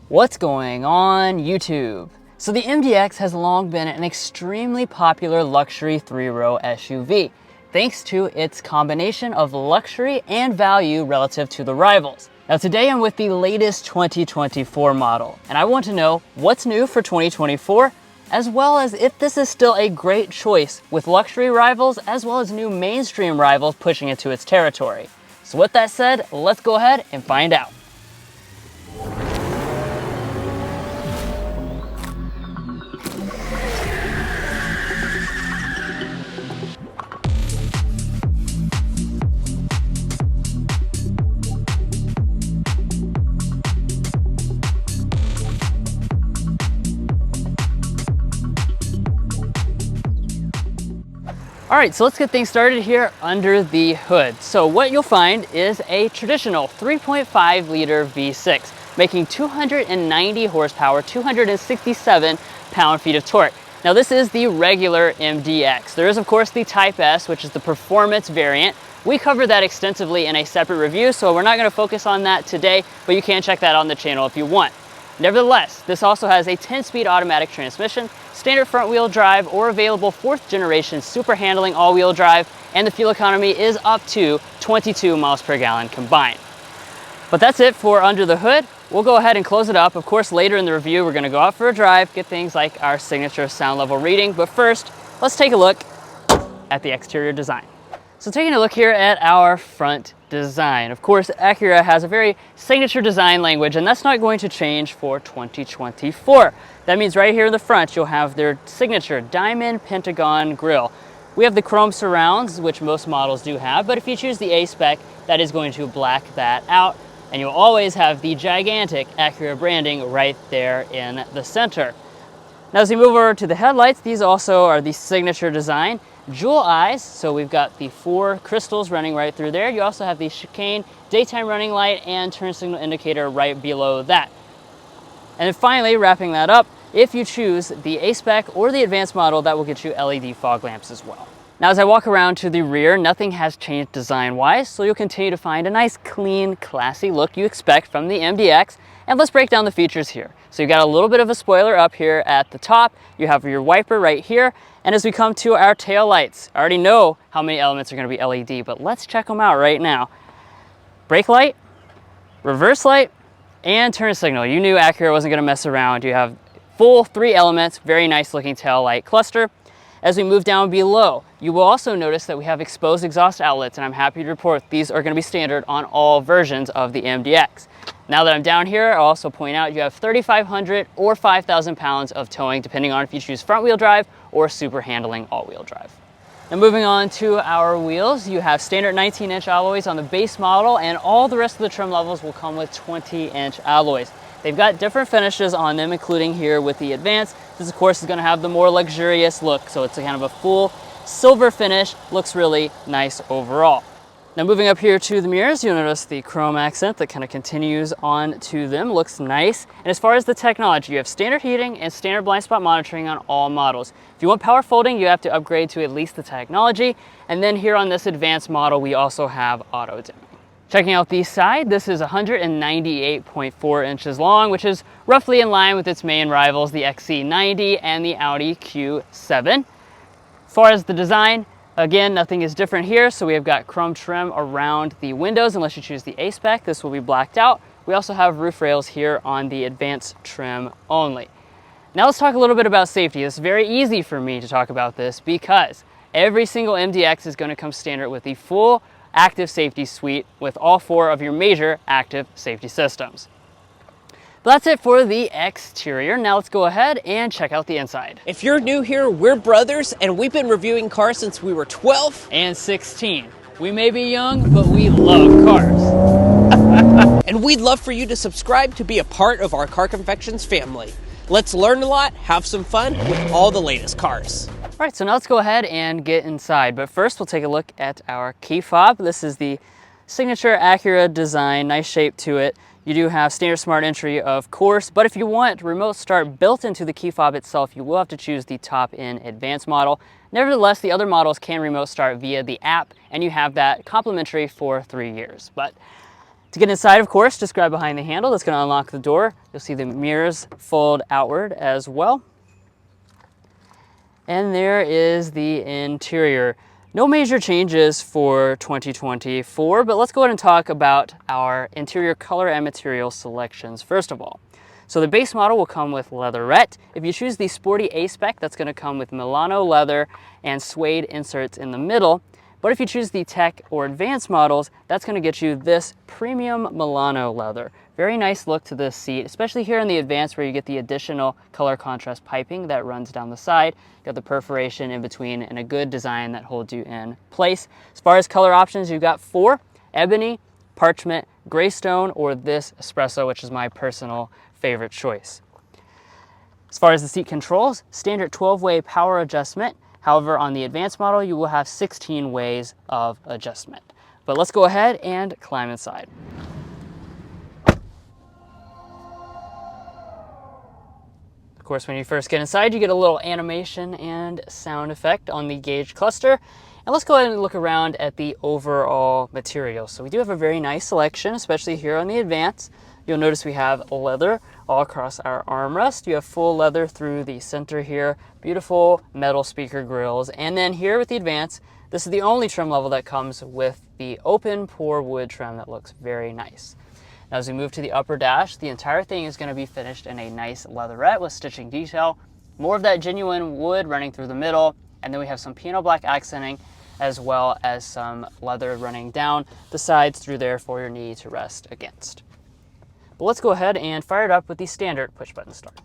What's going on YouTube? So the MDX has long been an extremely popular luxury three-row SUV, thanks to its combination of luxury and value relative to the rivals. Now today I'm with the latest 2024 model, and I want to know what's new for 2024, as well as if this is still a great choice with luxury rivals as well as new mainstream rivals pushing into its territory. So with that said, let's go ahead and find out. All right, so let's get things started here under the hood. So what you'll find is a traditional 3.5 liter V6, making 290 horsepower, 267 pound-feet of torque. Now this is the regular MDX. There is of course the Type S, which is the performance variant. We covered that extensively in a separate review, so we're not gonna focus on that today, but you can check that on the channel if you want. Nevertheless, this also has a 10-speed automatic transmission, standard front-wheel drive, or available 4th generation super handling all-wheel drive, and the fuel economy is up to 22 miles per gallon combined. But that's it for under the hood. We'll go ahead and close it up. Of course, later in the review, we're gonna go out for a drive, get things like our signature sound level reading, but first, let's take a look at the exterior design. So taking a look here at our front design. Of course, Acura has a very signature design language, and that's not going to change for 2024. That means right here in the front, you'll have their signature diamond pentagon grille. We have the chrome surrounds, which most models do have, but if you choose the A-spec, that is going to black that out. And you'll always have the gigantic Acura branding right there in the center. Now as we move over to the headlights, these also are the signature design. Jewel eyes, so we've got the 4 crystals running right through there. You also have the chicane, daytime running light, and turn signal indicator right below that. And then finally, wrapping that up, if you choose the A-spec or the advanced model, that will get you LED fog lamps as well. Now as I walk around to the rear, nothing has changed design-wise, so you'll continue to find a nice, clean, classy look you expect from the MDX. And let's break down the features here. So you've got a little bit of a spoiler up here at the top. You have your wiper right here. And as we come to our tail lights, I already know how many elements are going to be LED, but let's check them out right now. Brake light, reverse light, and turn signal. You knew Acura wasn't going to mess around. You have full 3 elements, very nice looking tail light cluster. As we move down below, you will also notice that we have exposed exhaust outlets, and I'm happy to report these are going to be standard on all versions of the MDX. Now that I'm down here, I'll also point out you have 3,500 or 5,000 pounds of towing, depending on if you choose front-wheel drive or super handling all-wheel drive. Now moving on to our wheels, you have standard 19-inch alloys on the base model, and all the rest of the trim levels will come with 20-inch alloys. They've got different finishes on them, including here with the Advance. This, of course, is going to have the more luxurious look, so it's a kind of a full silver finish. Looks really nice overall. Now moving up here to the mirrors, you'll notice the chrome accent that kind of continues on to them. Looks nice. And as far as the technology, you have standard heating and standard blind spot monitoring on all models. If you want power folding, you have to upgrade to at least the technology. And then here on this Advanced model, we also have auto dimming. Checking out the side, this is 198.4 inches long, which is roughly in line with its main rivals, the XC90 and the Audi Q7. As far as the design, again, nothing is different here. So we have got chrome trim around the windows, unless you choose the A-spec, this will be blacked out. We also have roof rails here on the advanced trim only. Now let's talk a little bit about safety. It's very easy for me to talk about this because every single MDX is going to come standard with the full active safety suite with all 4 of your major active safety systems. But that's it for the exterior. Now let's go ahead and check out the inside. If you're new here, we're brothers, and we've been reviewing cars since we were 12 and 16. We may be young, but we love cars. And we'd love for you to subscribe to be a part of our Car Confections family. Let's learn a lot, have some fun with all the latest cars. All right, so now let's go ahead and get inside. But first, we'll take a look at our key fob. This is the signature Acura design, nice shape to it. You do have standard smart entry, of course, but if you want remote start built into the key fob itself, you will have to choose the top-end advanced model. Nevertheless, the other models can remote start via the app, and you have that complimentary for 3 years. But To get inside, of course, just grab behind the handle. That's going to unlock the door. You'll see the mirrors fold outward as well. And there is the interior. No major changes for 2024, but let's go ahead and talk about our interior color and material selections first of all. So the base model will come with leatherette. If you choose the sporty A-spec, that's going to come with Milano leather and suede inserts in the middle. But if you choose the tech or advanced models, that's going to get you this premium Milano leather. Very nice look to this seat, especially here in the advanced where you get the additional color contrast piping that runs down the side. You got the perforation in between and a good design that holds you in place. As far as color options, you've got 4: ebony, parchment, gray stone, or this espresso, which is my personal favorite choice. As far as the seat controls, standard 12-way power adjustment. However, on the advanced model, you will have 16 ways of adjustment. But let's go ahead and climb inside. Of course, when you first get inside, you get a little animation and sound effect on the gauge cluster. And let's go ahead and look around at the overall material. So we do have a very nice selection, especially here on the Advance. You'll notice we have leather all across our armrest. You have full leather through the center here, beautiful metal speaker grills. And then here with the Advance, this is the only trim level that comes with the open pore wood trim that looks very nice. Now as we move to the upper dash, the entire thing is going to be finished in a nice leatherette with stitching detail. More of that genuine wood running through the middle, and then we have some piano black accenting as well as some leather running down the sides through there for your knee to rest against. But let's go ahead and fire it up with the standard push button start.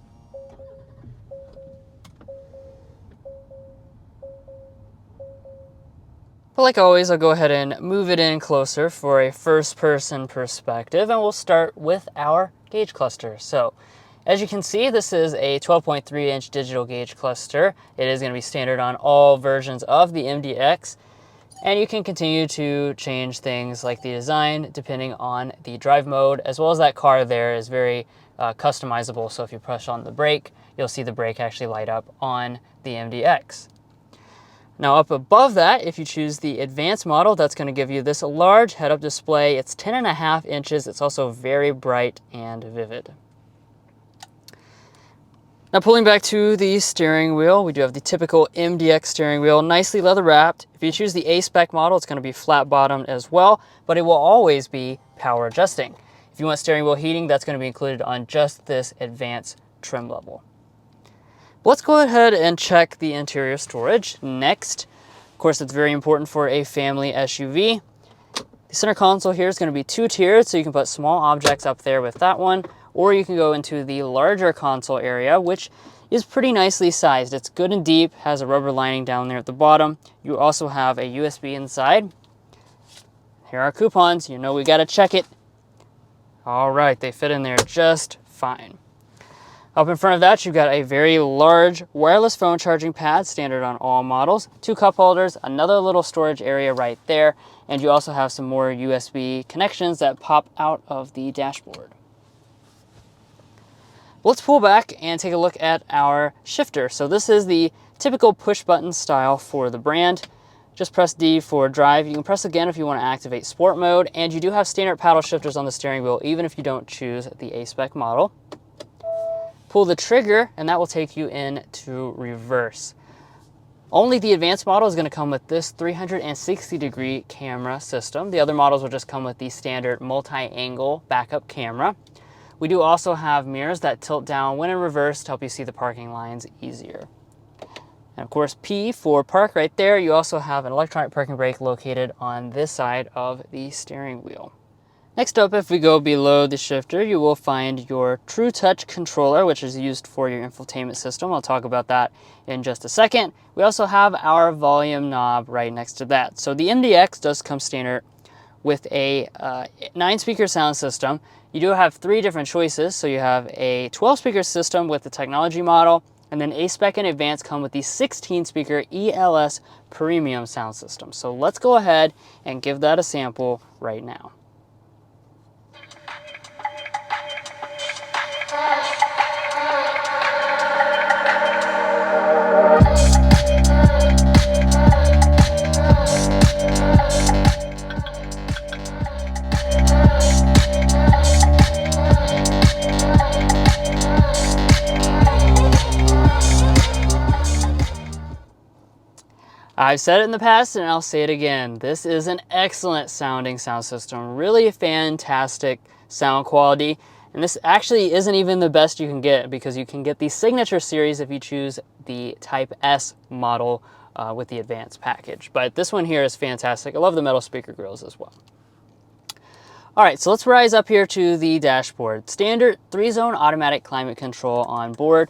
But like always, I'll go ahead and move it in closer for a first-person perspective, and we'll start with our gauge cluster. So, as you can see, this is a 12.3-inch digital gauge cluster. It is going to be standard on all versions of the MDX, and you can continue to change things like the design depending on the drive mode, as well as that car there is very customizable. So if you push on the brake, you'll see the brake actually light up on the MDX. Now up above that, if you choose the advanced model, that's going to give you this large head-up display. It's 10.5 inches. It's also very bright and vivid. Now pulling back to the steering wheel, we do have the typical MDX steering wheel, nicely leather wrapped. If you choose the A-spec model, it's going to be flat bottomed as well, but it will always be power adjusting. If you want steering wheel heating, that's going to be included on just this advanced trim level. Let's go ahead and check the interior storage next. Of course, it's very important for a family SUV. The center console here is going to be 2-tiered, so you can put small objects up there with that one, or you can go into the larger console area, which is pretty nicely sized. It's good and deep, has a rubber lining down there at the bottom. You also have a USB inside. Here are coupons. You know we got to check it. All right, they fit in there just fine. Up in front of that, you've got a very large wireless phone charging pad, standard on all models, 2 cup holders, another little storage area right there, and you also have some more USB connections that pop out of the dashboard. Let's pull back and take a look at our shifter. So this is the typical push button style for the brand. Just press D for drive. You can press again if you want to activate sport mode, and you do have standard paddle shifters on the steering wheel, even if you don't choose the A-spec model. Pull the trigger, and that will take you into reverse. Only the advanced model is going to come with this 360-degree camera system. The other models will just come with the standard multi-angle backup camera. We do also have mirrors that tilt down when in reverse to help you see the parking lines easier. And of course, P for park right there. You also have an electronic parking brake located on this side of the steering wheel. Next up, if we go below the shifter, you will find your True Touch controller, which is used for your infotainment system. I'll talk about that in just a second. We also have our volume knob right next to that. So the MDX does come standard with a 9-speaker sound system. You do have 3 different choices. So you have a 12-speaker system with the technology model, and then A-spec and Advanced come with the 16-speaker ELS premium sound system. So let's go ahead and give that a sample right now. I've said it in the past and I'll say it again. This is an excellent sounding sound system. Really fantastic sound quality. And this actually isn't even the best you can get, because you can get the Signature Series if you choose the Type S model with the advanced package. But this one here is fantastic. I love the metal speaker grills as well. All right, so let's rise up here to the dashboard. Standard 3-zone automatic climate control on board.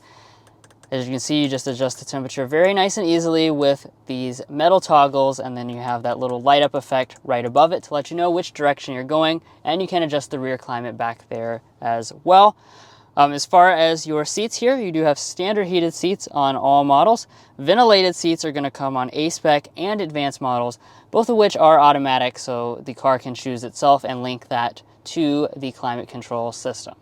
As you can see, you just adjust the temperature very nice and easily with these metal toggles, and then you have that little light up effect right above it to let you know which direction you're going, and you can adjust the rear climate back there as well. As far as your seats here, you do have standard heated seats on all models. Ventilated seats are going to come on a-spec and advanced models, both of which are automatic, so the car can choose itself and link that to the climate control system.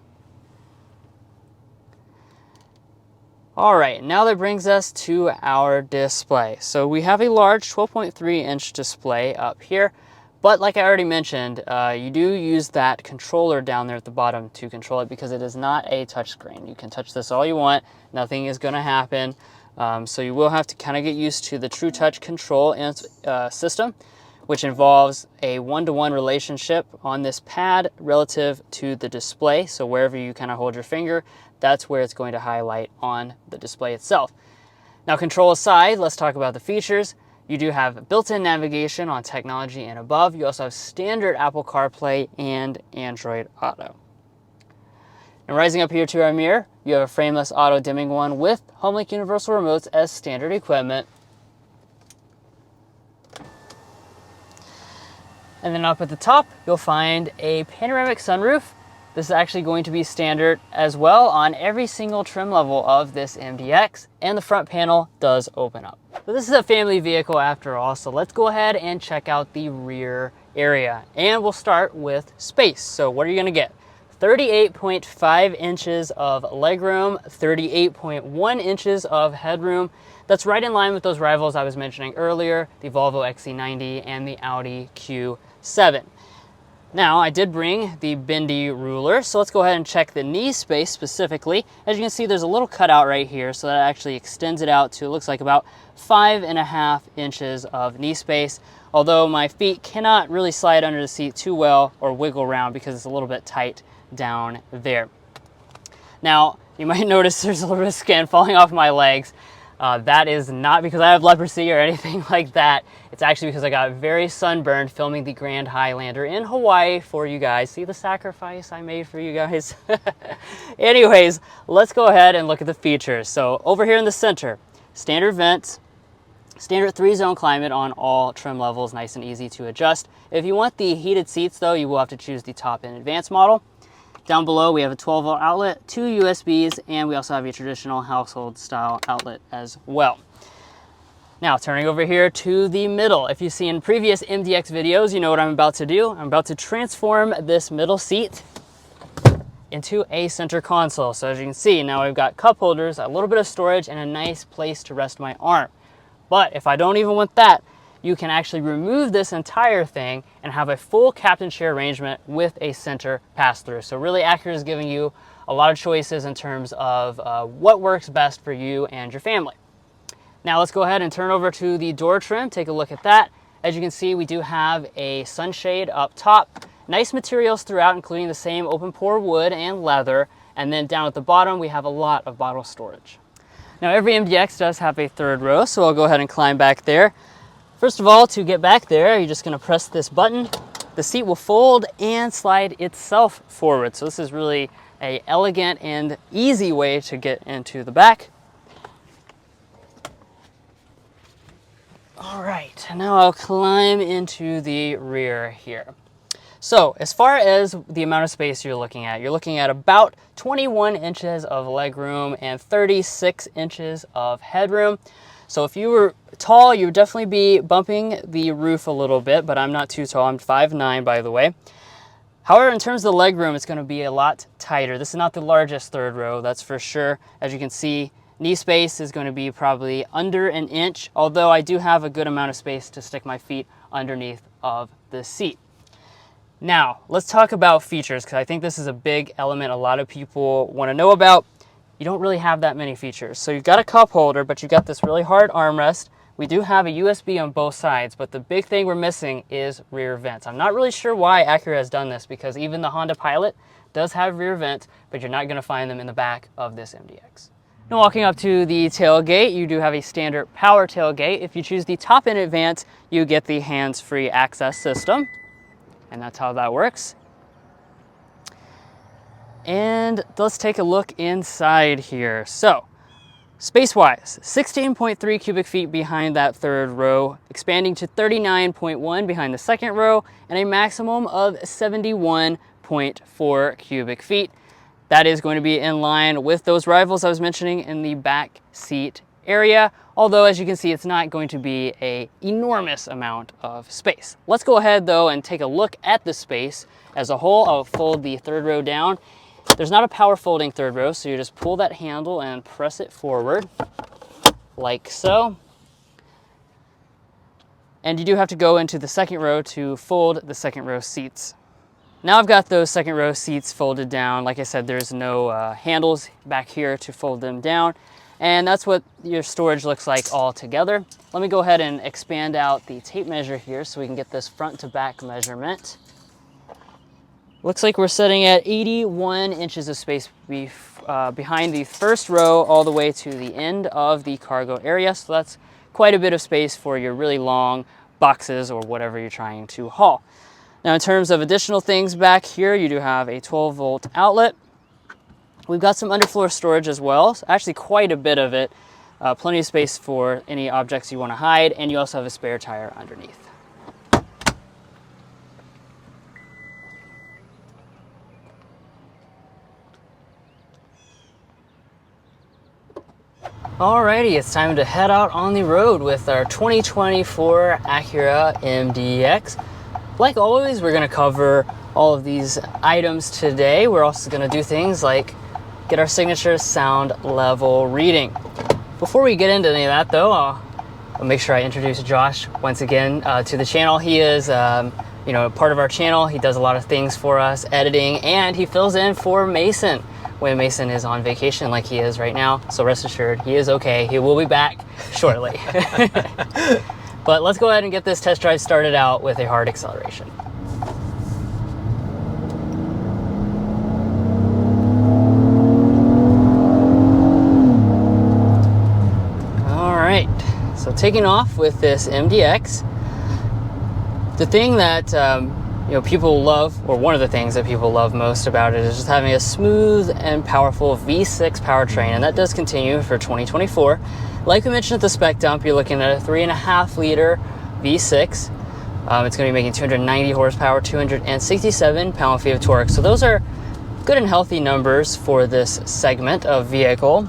All right, now that brings us to our display. So we have a large 12.3-inch display up here, but like I already mentioned, you do use that controller down there at the bottom to control it, because it is not a touchscreen. You can touch this all you want, nothing is gonna happen. So you will have to kind of get used to the True Touch control and, system, which involves a one-to-one relationship on this pad relative to the display. So wherever you kind of hold your finger, that's where it's going to highlight on the display itself. Now, control aside, let's talk about the features. You do have built-in navigation on technology and above. You also have standard Apple CarPlay and Android Auto. And rising up here to our mirror, you have a frameless auto dimming one with HomeLink universal remotes as standard equipment. And then up at the top, you'll find a panoramic sunroof. This is actually going to be standard as well on every single trim level of this MDX, and the front panel does open up. So this is a family vehicle after all, so let's go ahead and check out the rear area. And we'll start with space. So what are you gonna get? 38.5 inches of legroom, 38.1 inches of headroom. That's right in line with those rivals I was mentioning earlier, the Volvo XC90 and the Audi Q7. Now, I did bring the bendy ruler, so let's go ahead and check the knee space specifically. As you can see, there's a little cutout right here, so that actually extends it out to, it looks like about 5.5 inches of knee space, although my feet cannot really slide under the seat too well or wiggle around because it's a little bit tight down there. Now, you might notice there's a little bit of skin falling off my legs. That is not because I have leprosy or anything like that. It's actually because I got very sunburned filming the Grand Highlander in Hawaii for you guys. See the sacrifice I made for you guys? Anyways, let's go ahead and look at the features. So over here in the center, standard vents, standard 3-zone climate on all trim levels, nice and easy to adjust. If you want the heated seats though, you will have to choose the top and advanced model. Down below, we have a 12-volt outlet, 2 USBs, and we also have a traditional household style outlet as well. Now, turning over here to the middle. If you've seen previous MDX videos, you know what I'm about to do. I'm about to transform this middle seat into a center console. So as you can see, now I've got cup holders, a little bit of storage, and a nice place to rest my arm. But if I don't even want that, you can actually remove this entire thing and have a full captain chair arrangement with a center pass-through. So really, Acura is giving you a lot of choices in terms of what works best for you and your family. Now let's go ahead and turn over to the door trim, take a look at that. As you can see, we do have a sunshade up top. Nice materials throughout, including the same open pore wood and leather. And then down at the bottom, we have a lot of bottle storage. Now every MDX does have a third row, so I'll go ahead and climb back there. First of all, to get back there, you're just gonna press this button. The seat will fold and slide itself forward. So this is really an elegant and easy way to get into the back. All right, now I'll climb into the rear here. So as far as the amount of space you're looking at about 21 inches of legroom and 36 inches of headroom. So if you were tall, you would definitely be bumping the roof a little bit, but I'm not too tall. I'm 5'9", by the way. However, in terms of the legroom, it's going to be a lot tighter. This is not the largest third row, that's for sure. As you can see, knee space is going to be probably under an inch, although I do have a good amount of space to stick my feet underneath of the seat. Now, let's talk about features, because I think this is a big element a lot of people want to know about. You don't really have that many features. So you've got a cup holder, but you've got this really hard armrest We do have a USB on both sides, but the big thing we're missing is rear vents. I'm not really sure why Acura has done this, because even the Honda Pilot does have rear vents, but you're not going to find them in the back of this MDX. Now, walking up to the tailgate, you do have a standard power tailgate. If you choose the top-end Advance, you get the hands-free access system, and that's how that works. And let's take a look inside here. So, space-wise, 16.3 cubic feet behind that third row, expanding to 39.1 behind the second row, and a maximum of 71.4 cubic feet. That is going to be in line with those rivals I was mentioning in the back seat area, although as you can see, it's not going to be an enormous amount of space. Let's go ahead though and take a look at the space as a whole. I'll fold the third row down. There's not a power folding third row, so you just pull that handle and press it forward, like so. And you do have to go into the second row to fold the second row seats. Now I've got those second row seats folded down. Like I said, there's no handles back here to fold them down. And that's what your storage looks like all together. Let me go ahead and expand out the tape measure here so we can get this front to back measurement. Looks like we're sitting at 81 inches of space behind the first row all the way to the end of the cargo area. So that's quite a bit of space for your really long boxes or whatever you're trying to haul. Now, in terms of additional things back here, you do have a 12-volt outlet. We've got some underfloor storage as well, so actually quite a bit of it. Plenty of space for any objects you want to hide, and you also have a spare tire underneath. Alrighty, it's time to head out on the road with our 2024 Acura MDX. Like always, we're going to cover all of these items today. We're also going to do things like get our signature sound level reading. Before we get into any of that though, I'll make sure I introduce Josh once again to the channel. He is part of our channel. He does a lot of things for us, editing, and he fills in for Mason when Mason is on vacation like he is right now. So rest assured, he is okay. He will be back shortly. But let's go ahead and get this test drive started out with a hard acceleration. All right, so taking off with this MDX, the thing that people love, or one of the things that people love most about it, is just having a smooth and powerful V6 powertrain, and that does continue for 2024. Like we mentioned at the spec dump, you're looking at a 3.5 liter V6. It's going to be making 290 horsepower, 267 pound-feet of torque. So those are good and healthy numbers for this segment of vehicle.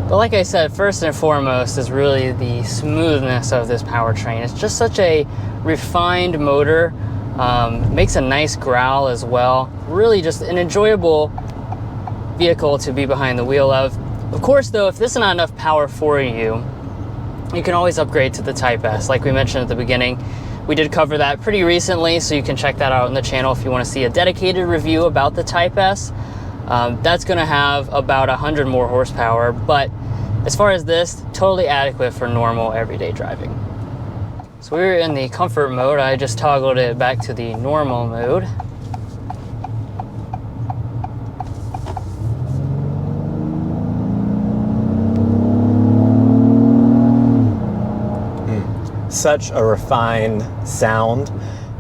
But like I said, first and foremost is really the smoothness of this powertrain. It's just such a refined motor. Makes a nice growl as well. Really just an enjoyable vehicle to be behind the wheel of. Of course though, if this is not enough power for you, you can always upgrade to the Type S. Like we mentioned at the beginning, we did cover that pretty recently, so you can check that out on the channel if you want to see a dedicated review about the Type S. That's going to have about 100 more horsepower, but as far as this, totally adequate for normal everyday driving. So we're in the comfort mode. I just toggled it back to the normal mode. Such a refined sound.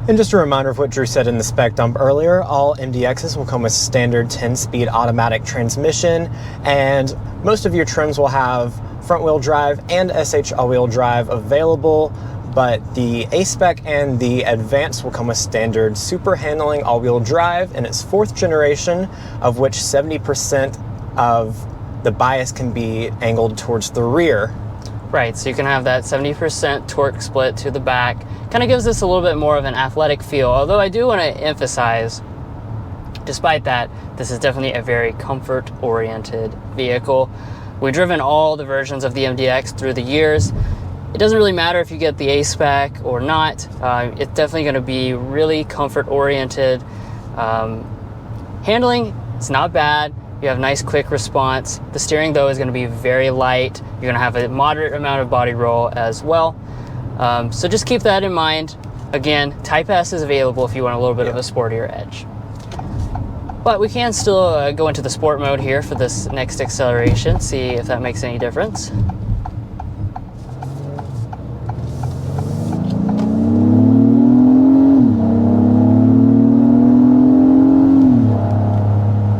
And just a reminder of what Drew said in the spec dump earlier, all MDXs will come with standard 10-speed automatic transmission, and most of your trims will have front-wheel drive and SH all-wheel drive available, but the A-spec and the Advance will come with standard super handling all-wheel drive in its 4th generation, of which 70% of the bias can be angled towards the rear. Right, so you can have that 70% torque split to the back. Kind of gives this a little bit more of an athletic feel, although I do want to emphasize, despite that, this is definitely a very comfort-oriented vehicle. We've driven all the versions of the MDX through the years. It doesn't really matter if you get the A-spec or not. It's definitely going to be really comfort-oriented. Handling, it's not bad. You have nice quick response. The steering though is going to be very light. You're going to have a moderate amount of body roll as well. So just keep that in mind. Again, Type S is available if you want a little bit of a sportier edge. But we can still go into the sport mode here for this next acceleration, see if that makes any difference.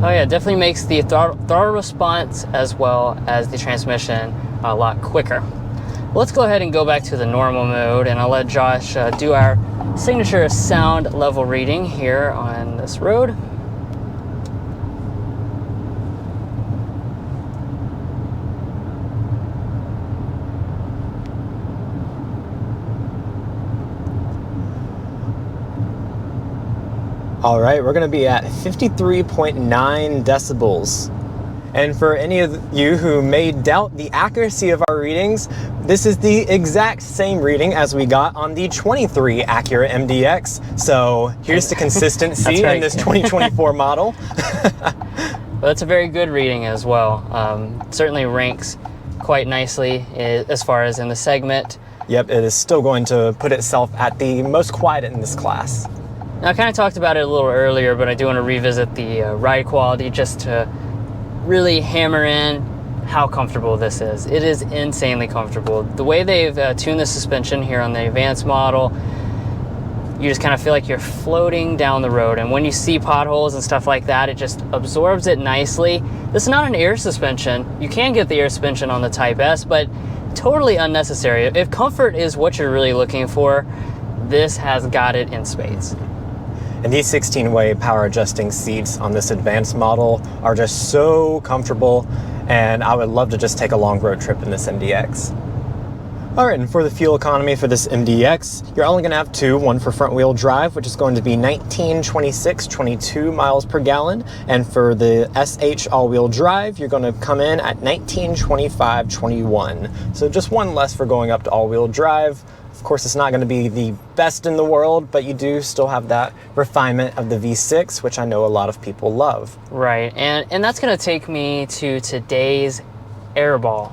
Oh yeah, it definitely makes the throttle response as well as the transmission a lot quicker. Let's go ahead and go back to the normal mode, and I'll let Josh do our signature sound level reading here on this road. All right, we're gonna be at 53.9 decibels. And for any of you who may doubt the accuracy of our readings, this is the exact same reading as we got on the 23 Acura MDX. So here's the consistency right. in this 2024 model. Well, that's a very good reading as well. Certainly ranks quite nicely as far as in the segment. Yep, it is still going to put itself at the most quiet in this class. Now, I kind of talked about it a little earlier, but I do want to revisit the ride quality just to really hammer in how comfortable this is. It is insanely comfortable. The way they've tuned the suspension here on the advanced model, you just kind of feel like you're floating down the road. And when you see potholes and stuff like that, it just absorbs it nicely. This is not an air suspension. You can get the air suspension on the Type S, but totally unnecessary. If comfort is what you're really looking for, this has got it in spades. And these 16-way power adjusting seats on this advanced model are just so comfortable, and I would love to just take a long road trip in this MDX. All right, and for the fuel economy for this MDX, you're only gonna have two, one for front wheel drive, which is going to be 19.2622 miles per gallon. And for the SH all-wheel drive, you're gonna come in at 19.2521. So just one less for going up to all-wheel drive. Of course, it's not going to be the best in the world, but you do still have that refinement of the V6, which I know a lot of people love. Right, and that's going to take me to today's airball.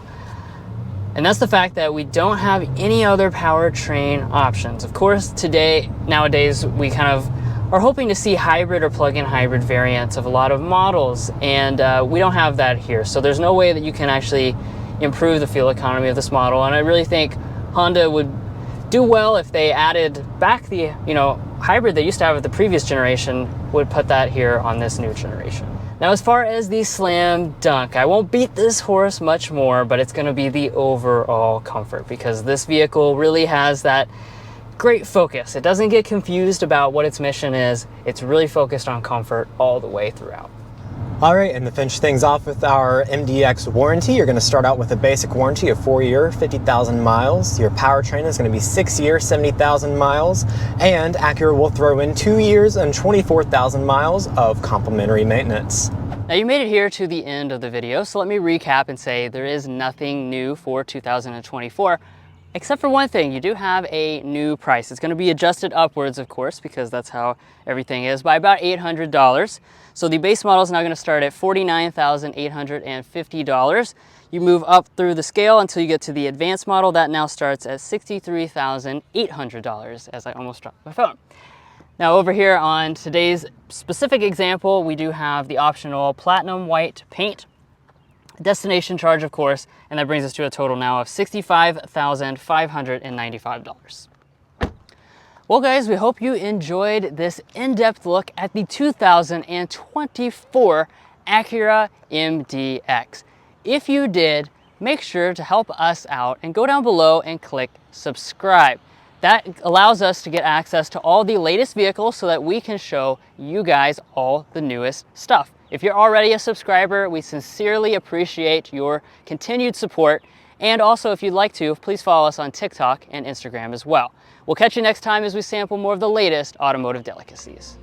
And that's the fact that we don't have any other powertrain options. Of course, nowadays, we kind of are hoping to see hybrid or plug-in hybrid variants of a lot of models, and we don't have that here. So there's no way that you can actually improve the fuel economy of this model, and I really think Honda would do well if they added back the hybrid they used to have with the previous generation, would put that here on this new generation. Now, as far as the slam dunk, I won't beat this horse much more, but it's going to be the overall comfort, because this vehicle really has that great focus. It doesn't get confused about what its mission is. It's really focused on comfort all the way throughout. All right, and to finish things off with our MDX warranty, you're going to start out with a basic warranty of 4-year, 50,000 miles. Your powertrain is going to be 6-year, 70,000 miles, and Acura will throw in 2 years and 24,000 miles of complimentary maintenance. Now, you made it here to the end of the video, so let me recap and say there is nothing new for 2024. Except for one thing, you do have a new price. It's going to be adjusted upwards, of course, because that's how everything is, by about $800. So the base model is now going to start at $49,850. You move up through the scale until you get to the advanced model. That now starts at $63,800, as I almost dropped my phone. Now, over here on today's specific example, we do have the optional platinum white paint. Destination charge, of course, and that brings us to a total now of $65,595. Well, guys, we hope you enjoyed this in-depth look at the 2024 Acura MDX. If you did, make sure to help us out and go down below and click subscribe. That allows us to get access to all the latest vehicles so that we can show you guys all the newest stuff. If you're already a subscriber, we sincerely appreciate your continued support. And also, if you'd like to, please follow us on TikTok and Instagram as well. We'll catch you next time as we sample more of the latest automotive delicacies.